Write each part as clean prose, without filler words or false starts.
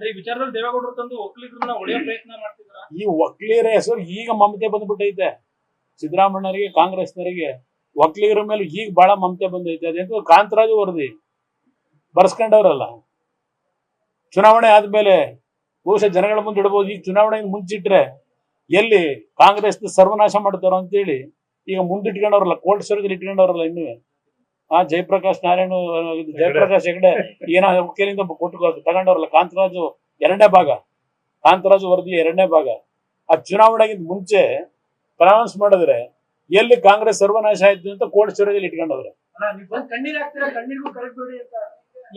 ಈ ವಿಚಾರದಲ್ಲಿ ದೇವೇಗೌಡರು ತಂದು ಒಕ್ಕಲಿಗರನ್ನ ಒಡೆಯೋ ಪ್ರಯತ್ನ ಮಾಡ್ತಿದ್ರ. ಈ ಒಕ್ಕಲಿಗರ ಹೆಸರು ಈಗ ಮಮತೆ ಬಂದ್ಬಿಟ್ಟೈತೆ ಸಿದ್ದರಾಮಣ್ಣರಿಗೆ, ಕಾಂಗ್ರೆಸ್ನವರಿಗೆ. ಒಕ್ಕಲಿಗರ ಮೇಲೆ ಈಗ ಬಹಳ ಮಮತೆ ಬಂದೈತೆ. ಅದೆಂತ ಕಾಂತರಾಜು ವರದಿ ಬರ್ಸ್ಕೊಂಡವ್ರಲ್ಲ. ಚುನಾವಣೆ ಆದ್ಮೇಲೆ ಬಹುಶಃ ಜನಗಳ ಮುಂದೆ ಇಡಬಹುದು. ಈಗ ಚುನಾವಣೆ ಮುಂಚಿಟ್ರೆ ಎಲ್ಲಿ ಕಾಂಗ್ರೆಸ್ ಸರ್ವನಾಶ ಮಾಡ್ತಾರೋ ಅಂತೇಳಿ ಈಗ ಮುಂದಿಟ್ಕೊಂಡವ್ರಲ್ಲ, ಕೋಲ್ಡ್ ಸ್ಟೋರೇಜ್ ಇಟ್ಕೊಂಡವ್ರಲ್ಲ. ಇನ್ನು ಜಯಪ್ರಕಾಶ್ ನಾರಾಯಣ, ಜಯಪ್ರಕಾಶ್ ಹೆಗಡೆ ಏನೋ ಒಕ್ಕಲಿಂದ ಕೊಟ್ಟು ತಗೊಂಡವ್ರಲ್ಲ. ಕಾಂತರಾಜು ಎರಡನೇ ಭಾಗ, ಕಾಂತರಾಜು ವರದಿ ಎರಡನೇ ಭಾಗ. ಆ ಚುನಾವಣೆಗಿಂತ ಮುಂಚೆ ಅನೌನ್ಸ್ ಮಾಡಿದ್ರೆ ಎಲ್ಲಿ ಕಾಂಗ್ರೆಸ್ ಸರ್ವನಾಶ ಆಯ್ತು ಅಂತ ಕೋಲ್ಡ್ ಸ್ಟೋರೇಜ್ ಇಟ್ಕೊಂಡವ್ರೆ.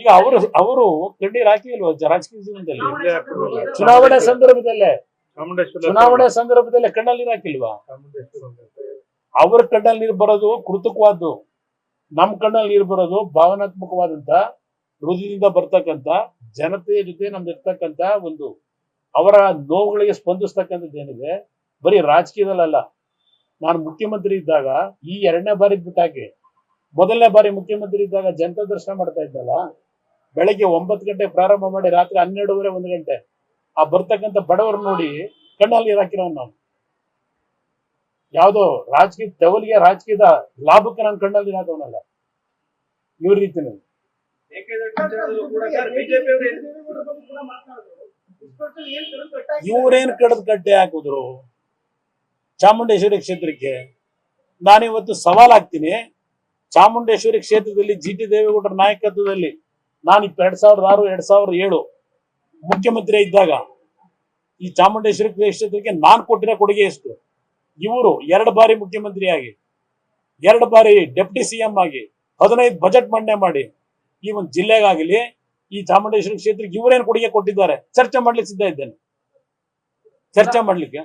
ಈಗ ಅವರು ಕಣ್ಣೀರ್ ಹಾಕಿಲ್ವ ರಾಜಕೀಯ ಜೀವನದಲ್ಲಿ? ಚುನಾವಣೆ ಸಂದರ್ಭದಲ್ಲೇ ಕಣ್ಣಲ್ಲಿ ನೀರು ಹಾಕಿಲ್ವಾ? ಅವ್ರ ಕಣ್ಣಲ್ಲಿ ನೀರು ಬರೋದು ಕೃತಕವಾದ್ದು, ನಮ್ ಕಣ್ಣಲ್ಲಿ ನೀರು ಬರೋದು ಭಾವನಾತ್ಮಕವಾದಂತ, ಹೃದಯದಿಂದ ಬರ್ತಕ್ಕಂಥ, ಜನತೆಯ ಜೊತೆ ನಮ್ದು ಇರ್ತಕ್ಕಂಥ ಒಂದು ಅವರ ನೋವುಗಳಿಗೆ ಸ್ಪಂದಿಸ್ತಕ್ಕಂಥದ್ದು ಏನಿದೆ. ಬರೀ ರಾಜಕೀಯದಲ್ಲ. ನಾನು ಮುಖ್ಯಮಂತ್ರಿ ಇದ್ದಾಗ ಈ ಎರಡನೇ ಬಾರಿ ಬಿಟ್ಟಾಕಿ ಮೊದಲನೇ ಬಾರಿ ಮುಖ್ಯಮಂತ್ರಿ ಇದ್ದಾಗ ಜನತಾ ದರ್ಶನ ಮಾಡ್ತಾ ಇದ್ದಲ್ಲ, ಬೆಳಗ್ಗೆ 9 ಗಂಟೆ ಪ್ರಾರಂಭ ಮಾಡಿ ರಾತ್ರಿ 12:30 1 ಗಂಟೆ ಆ ಬರ್ತಕ್ಕಂಥ ಬಡವರು ನೋಡಿ ಕಣ್ಣಲ್ಲಿ ನೀರು ಹಾಕಿರೋನು ನಾನು. ಯಾವುದೋ ರಾಜಕೀಯ ತೆವಲಿಗೆ, ರಾಜಕೀಯದ ಲಾಭಕ್ಕೆ ನಾನು ಕಣ್ಣಲ್ಲಿ ನೀರು ಹಾಕೋನಲ್ಲ. ಇವ್ರ ರೀತಿನ ಇವ್ರೇನ್ ಕಡದ್ ಕಟ್ಟೆ ಹಾಕಿದ್ರು ಚಾಮುಂಡೇಶ್ವರಿ ಕ್ಷೇತ್ರಕ್ಕೆ. ನಾನಿವತ್ತು ಸವಾಲ್ ಹಾಕ್ತೀನಿ, ಚಾಮುಂಡೇಶ್ವರಿ ಕ್ಷೇತ್ರದಲ್ಲಿ ಜಿ ಟಿ ದೇವೇಗೌಡರ ನಾಯಕತ್ವದಲ್ಲಿ ನಾನು 2006 2007 ಮುಖ್ಯಮಂತ್ರಿ ಇದ್ದಾಗ ಈ ಚಾಮುಂಡೇಶ್ವರಿ ಕ್ಷೇತ್ರಕ್ಕೆ ನಾನು ಕೊಟ್ಟಿರೋ ಕೊಡುಗೆ ಎಷ್ಟು? ಇವರು 2 ಬಾರಿ ಮುಖ್ಯಮಂತ್ರಿ ಆಗಿ, 2 ಬಾರಿ ಡೆಪ್ಟಿ ಸಿಎಂ ಆಗಿ, 15 ಬಜೆಟ್ ಮಂಡನೆ ಮಾಡಿ ಈ ಒಂದು ಜಿಲ್ಲೆಗಾಗಲಿ ಈ ಚಾಮುಂಡೇಶ್ವರಿ ಕ್ಷೇತ್ರಕ್ಕೆ ಇವರೇನು ಕೊಡುಗೆ ಕೊಟ್ಟಿದ್ದಾರೆ ಚರ್ಚೆ ಮಾಡ್ಲಿಕ್ಕೆ ಸಿದ್ಧ ಇದ್ದೇನೆ, ಚರ್ಚೆ ಮಾಡ್ಲಿಕ್ಕೆ.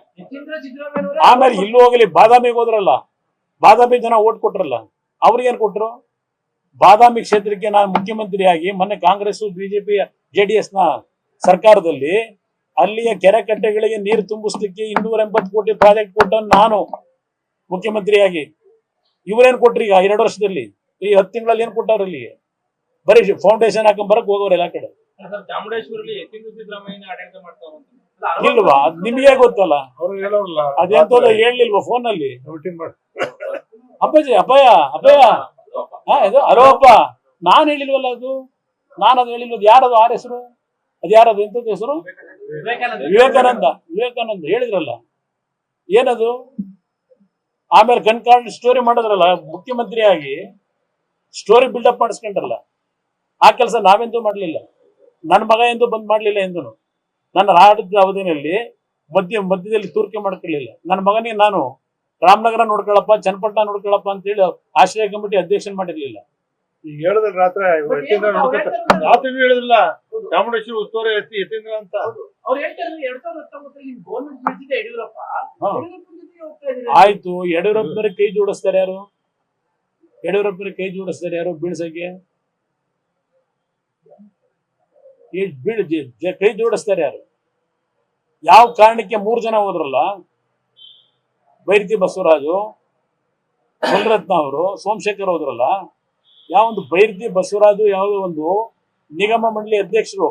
ಆಮೇಲೆ ಇಲ್ಲೂ ಹೋಗಲಿ, ಬಾದಾಮಿಗೆ ಹೋದ್ರಲ್ಲ, ಬಾದಾಮಿ ಜನ ಓಟ್ ಕೊಟ್ರಲ್ಲ, ಅವ್ರಿಗೇನ್ ಕೊಟ್ರು? ಬಾದಾಮಿ ಕ್ಷೇತ್ರಕ್ಕೆ ನಾನು ಮುಖ್ಯಮಂತ್ರಿಯಾಗಿ ಮೊನ್ನೆ ಕಾಂಗ್ರೆಸ್ ಬಿಜೆಪಿ JDS ನ ಸರ್ಕಾರದಲ್ಲಿ ಅಲ್ಲಿಯ ಕೆರೆ ಕಟ್ಟೆಗಳಿಗೆ ನೀರು ತುಂಬಿಸ್ಲಿಕ್ಕೆ 280 ಕೋಟಿ ಪ್ರಾಜೆಕ್ಟ್ ಕೊಟ್ಟ ನಾನು ಮುಖ್ಯಮಂತ್ರಿಯಾಗಿ. ಇವರೇನ್ ಕೊಟ್ರಿ ಈಗ 2 ವರ್ಷದಲ್ಲಿ? ಈ 10 ತಿಂಗಳಲ್ಲಿ ಏನ್ ಕೊಟ್ಟವ್ರ? ಇಲ್ಲಿ ಬರೀ ಫೌಂಡೇಶನ್ ಹಾಕೊಂಡ್ ಬರಕ್ ಹೋಗೋರು ಎಲ್ಲ ಕಡೆ. ಇಲ್ವಾ? ನಿಮಗೆ ಗೊತ್ತಲ್ಲ, ಅದೆಂತದ ಹೇಳಲಿಲ್ವಾ ಫೋನ್ ಅಲ್ಲಿ? ಅಪ್ಪಾಜಿ ಅಪ್ಪಯ್ಯ ಅಲೋ ಅಪ್ಪ, ನಾನ್ ಹೇಳಿಲ್ವಲ್ಲ ಅದು, ನಾನು ಅದು ಹೇಳಿಲ್ವ. ಯಾರದು ಆರ್ ಹೆಸರು? ಅದು ಯಾರದು? ಎಂತದ ಹೆಸರು? ವಿವೇಕಾನಂದ ಹೇಳಿದ್ರಲ್ಲ, ಏನದು? ಆಮೇಲೆ ಕಣ್ಕಾಣ್ ಸ್ಟೋರಿ ಮಾಡಿದ್ರಲ್ಲ, ಮುಖ್ಯಮಂತ್ರಿ ಆಗಿ ಸ್ಟೋರಿ ಬಿಲ್ಡಪ್ ಮಾಡಿಸ್ಕೊಂಡ್ರಲ್ಲ. ಆ ಕೆಲಸ ನಾವೆಂದೂ ಮಾಡ್ಲಿಲ್ಲ, ನನ್ನ ಮಗ ಎಂದು ಬಂದ್ ಮಾಡ್ಲಿಲ್ಲ ಎಂದು. ನನ್ನ ಆಡಳಿತ ಅವಧಿಯಲ್ಲಿ ಮಧ್ಯದಲ್ಲಿ ತೂರಿಕೆ ಮಾಡ್ಕೊಳ್ಳಿಲ್ಲ. ನನ್ನ ಮಗನಿಗೆ ನಾನು ರಾಮನಗರ ನೋಡ್ಕೊಳ್ಳಪ್ಪ, ಚನ್ನಪಟ್ಟಣ ನೋಡ್ಕೊಳ್ಳಪ್ಪ ಅಂತ ಹೇಳಿ ಆಶ್ರಯ ಕಮಿಟಿ ಅಧ್ಯಕ್ಷನ್ ಮಾಡಿರ್ಲಿಲ್ಲ. ಈಗ ಹೇಳಿದ್ರೆ ರಾತ್ರಿ ಹೇಳಿದ್ರಲ್ಲ ಚಾಮುಂಡೇಶ್ವರಿ ಉಸ್ತುವಾರಿ ಎತ್ತಿಂದ್ರ ಅಂತ ಅವ್ರು ಹೇಳ್ತಾರೆ. 2019 ಗೌರ್ಮೆಂಟ್ ಬಿಡ್ತಿದೆ ಯಡಿಯೂರಪ್ಪ. ಆಯ್ತು, ಯಡಿಯೂರಪ್ಪನ ಕೈ ಜೋಡಿಸ್ತಾರೆ ಯಾರು? ಯಡಿಯೂರಪ್ಪನ ಕೈ ಜೋಡಿಸ್ತಾರೆ ಯಾರು ಬೀಳ್ಸಕ್ಕೆ? ಕೈ ಜೋಡಿಸ್ತಾರೆ ಯಾರು? ಯಾವ ಕಾರಣಕ್ಕೆ 3 ಜನ ಹೋದ್ರಲ್ಲ, ಬೈರತಿ ಬಸವರಾಜು, ಮುನಿರತ್ನ ಅವರು, ಸೋಮಶೇಖರ್ ಹೋದ್ರಲ್ಲ. ಯಾವೊಂದು ಬೈರತಿ ಬಸವರಾಜು ಯಾವುದೋ ಒಂದು ನಿಗಮ ಮಂಡಳಿ ಅಧ್ಯಕ್ಷರು,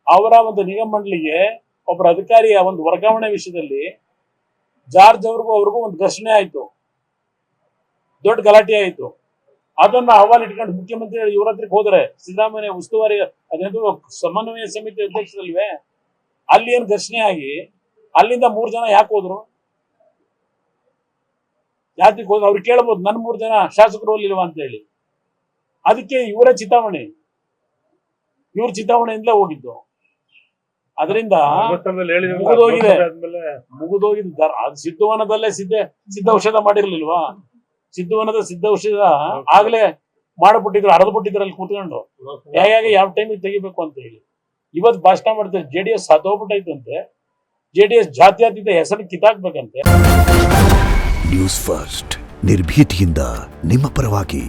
ಅವರ ಒಂದು ನಿಗಮ ಮಂಡಳಿಗೆ ಒಬ್ಬರ ಅಧಿಕಾರಿಯ ಒಂದು ವರ್ಗಾವಣೆ ವಿಷಯದಲ್ಲಿ ಜಾರ್ಜ್ ಅವ್ರಿಗೂ ಒಂದು ಘರ್ಷಣೆ ಆಯ್ತು, ದೊಡ್ಡ ಗಲಾಟೆ ಆಯ್ತು. ಅದನ್ನ ಅಹವಾಲು ಇಟ್ಕೊಂಡು ಮುಖ್ಯಮಂತ್ರಿ ಇವ್ರ ಹತ್ರಕ್ಕೆ ಹೋದ್ರೆ, ಸಿದ್ದರಾಮಯ್ಯ ಉಸ್ತುವಾರಿ ಅದೇನು ಸಮನ್ವಯ ಸಮಿತಿ ಅಧ್ಯಕ್ಷರಲ್ವೇ, ಅಲ್ಲಿ ಏನ್ ಘರ್ಷಣೆ ಆಗಿ ಅಲ್ಲಿಂದ 3 ಜನ ಯಾಕೆ ಹೋದ್ರು? ಯಾಕೆ ಹೋದ್ರು? ಅವ್ರು ಕೇಳ್ಬೋದು, ನನ್ನ 3 ಜನ ಶಾಸಕರು ಹೋಗ್ಲಿಲ್ವಾ ಅಂತ ಹೇಳಿ. ಅದಕ್ಕೆ ಇವರ ಚಿತಾವಣೆ, ಇವ್ರ ಚಿತಾವಣೆಯಿಂದಲೇ ಹೋಗಿದ್ದು. ಅದರಿಂದ ಮುಗಿದೋಗಿದೆ. ಅದು ಸಿದ್ಧವನದಲ್ಲೇ ಸಿದ್ಧ ಔಷಧ ಮಾಡಿರ್ಲಿಲ್ವಾ? ಸಿದ್ಧವನದ ಸಿದ್ಧ ಔಷಧ ಆಗ್ಲೇ ಮಾಡ್ಬಿಟ್ಟಿದ್ರು, ಅರ್ದ್ಬಿಟ್ಟಿದ್ರು ಅಲ್ಲಿ ಕೂತ್ಕೊಂಡು, ಹೇಗೆ ಯಾವ ಟೈಮಿಗೆ ತೆಗಿಬೇಕು ಅಂತ ಹೇಳಿ. ಇವತ್ತು ಭಾಷಣ ಮಾಡ್ತಾರೆ JDS ಸತ್ತೋಗ್ಬಿಟ್ಟೈತಂತೆ, JDS ಜಾತ್ಯತೀತ ಹೆಸರು ಕಿತ್ತಾಕ್ಬೇಕಂತೆ. ನ್ಯೂಸ್ ಫಸ್ಟ್, ನಿರ್ಭೀತಿಯಿಂದ ನಿಮ್ಮ ಪರವಾಗಿ.